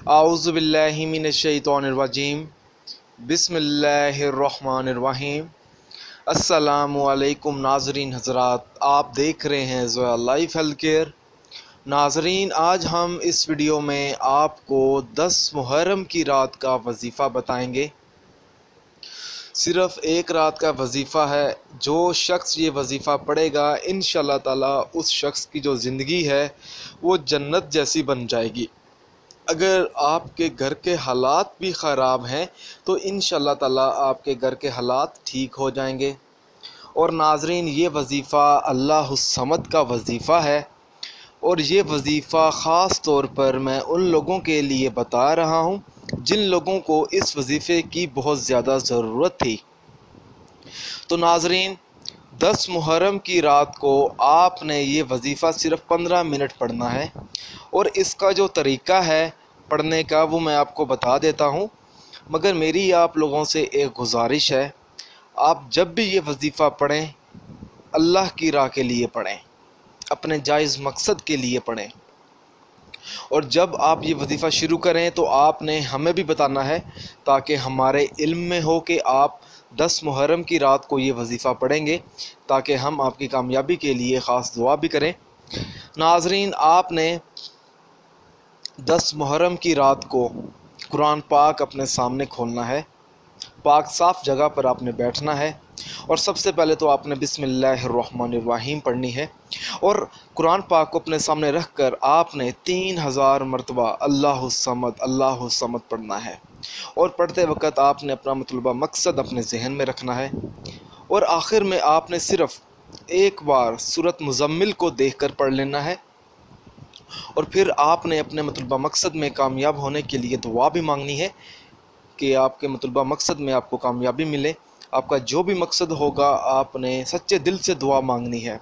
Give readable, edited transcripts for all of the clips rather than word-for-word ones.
आऊज़ु बिल्लाहि मिनश्शैतानिर्रजीम बिस्मिल्लाहिर्रहमानिर्रहीम। अस्सलामु अलैकुम नाज़रीन हज़रात, आप देख रहे हैं ज़ोया लाइफ हेल्थ केयर। नाज़रीन, आज हम इस वीडियो में आपको 10 मुहर्रम की रात का वजीफ़ा बताएंगे। सिर्फ़ एक रात का वजीफ़ा है। जो शख्स ये वजीफ़ा पढ़ेगा इंशाअल्लाह ताला उस शख्स की जो ज़िंदगी है वो जन्नत जैसी बन जाएगी। अगर आपके घर के हालात भी ख़राब हैं तो इंशाअल्लाह ताला आपके घर के हालात ठीक हो जाएंगे। और नाज़रीन, ये वजीफ़ा अल्लाहुस समद का वजीफ़ा है और ये वजीफ़ा ख़ास तौर पर मैं उन लोगों के लिए बता रहा हूँ जिन लोगों को इस वजीफ़े की बहुत ज़्यादा ज़रूरत थी। तो नाज़रीन, 10 मुहर्रम की रात को आपने ये वजीफ़ा सिर्फ़ 15 मिनट पढ़ना है और इसका जो तरीक़ा है पढ़ने का वो मैं आपको बता देता हूँ। मगर मेरी आप लोगों से एक गुजारिश है, आप जब भी ये वजीफ़ा पढ़ें अल्लाह की राह के लिए पढ़ें, अपने जायज़ मकसद के लिए पढ़ें। और जब आप ये वजीफ़ा शुरू करें तो आपने हमें भी बताना है ताकि हमारे इल्म में हो कि आप 10 मुहर्रम की रात को ये वजीफ़ा पढ़ेंगे, ताकि हम आपकी कामयाबी के लिए ख़ास दुआ भी करें। नाज़रीन, आपने 10 मुहर्रम की रात को कुरान पाक अपने सामने खोलना है। पाक साफ़ जगह पर आपने बैठना है और सबसे पहले तो आपने बिस्मिल्लाहिर्रहमानिर्रहीम पढ़नी है और कुरान पाक को अपने सामने रख कर आपने 3000 मरतबा अल्लाहुस समद पढ़ना है। और पढ़ते वक्त आपने अपना मतलूबा मकसद अपने जहन में रखना है। और आखिर में आपने सिर्फ़ एक बार सूरत मुज़म्मिल को देख कर पढ़ लेना है और फिर आपने अपने मतलूबा मकसद में कामयाब होने के लिए दुआ भी मांगनी है कि आपके मतलूबा मकसद में आपको कामयाबी मिले। आपका जो भी मकसद होगा आपने सच्चे दिल से दुआ मांगनी है।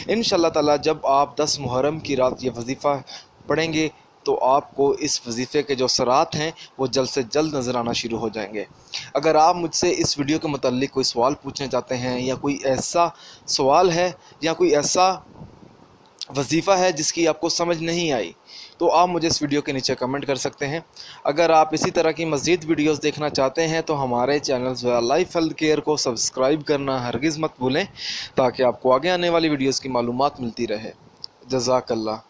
इंशाअल्लाह ताला जब आप 10 मुहर्रम की रात ये वजीफ़ा पढ़ेंगे तो आपको इस वजीफ़े के जो असरात हैं वो जल्द से जल्द नज़र आना शुरू हो जाएंगे। अगर आप मुझसे इस वीडियो के मुताल्लिक़ कोई सवाल पूछना चाहते हैं या कोई ऐसा सवाल है या कोई ऐसा वजीफ़ा है जिसकी आपको समझ नहीं आई तो आप मुझे इस वीडियो के नीचे कमेंट कर सकते हैं। अगर आप इसी तरह की मज़ीद वीडियोस देखना चाहते हैं तो हमारे channel Zoya life health care को सब्सक्राइब करना हरगिज़ मत भूलें ताकि आपको आगे आने वाली वीडियोस की मालूमात मिलती रहे। जज़ाकल्लाह।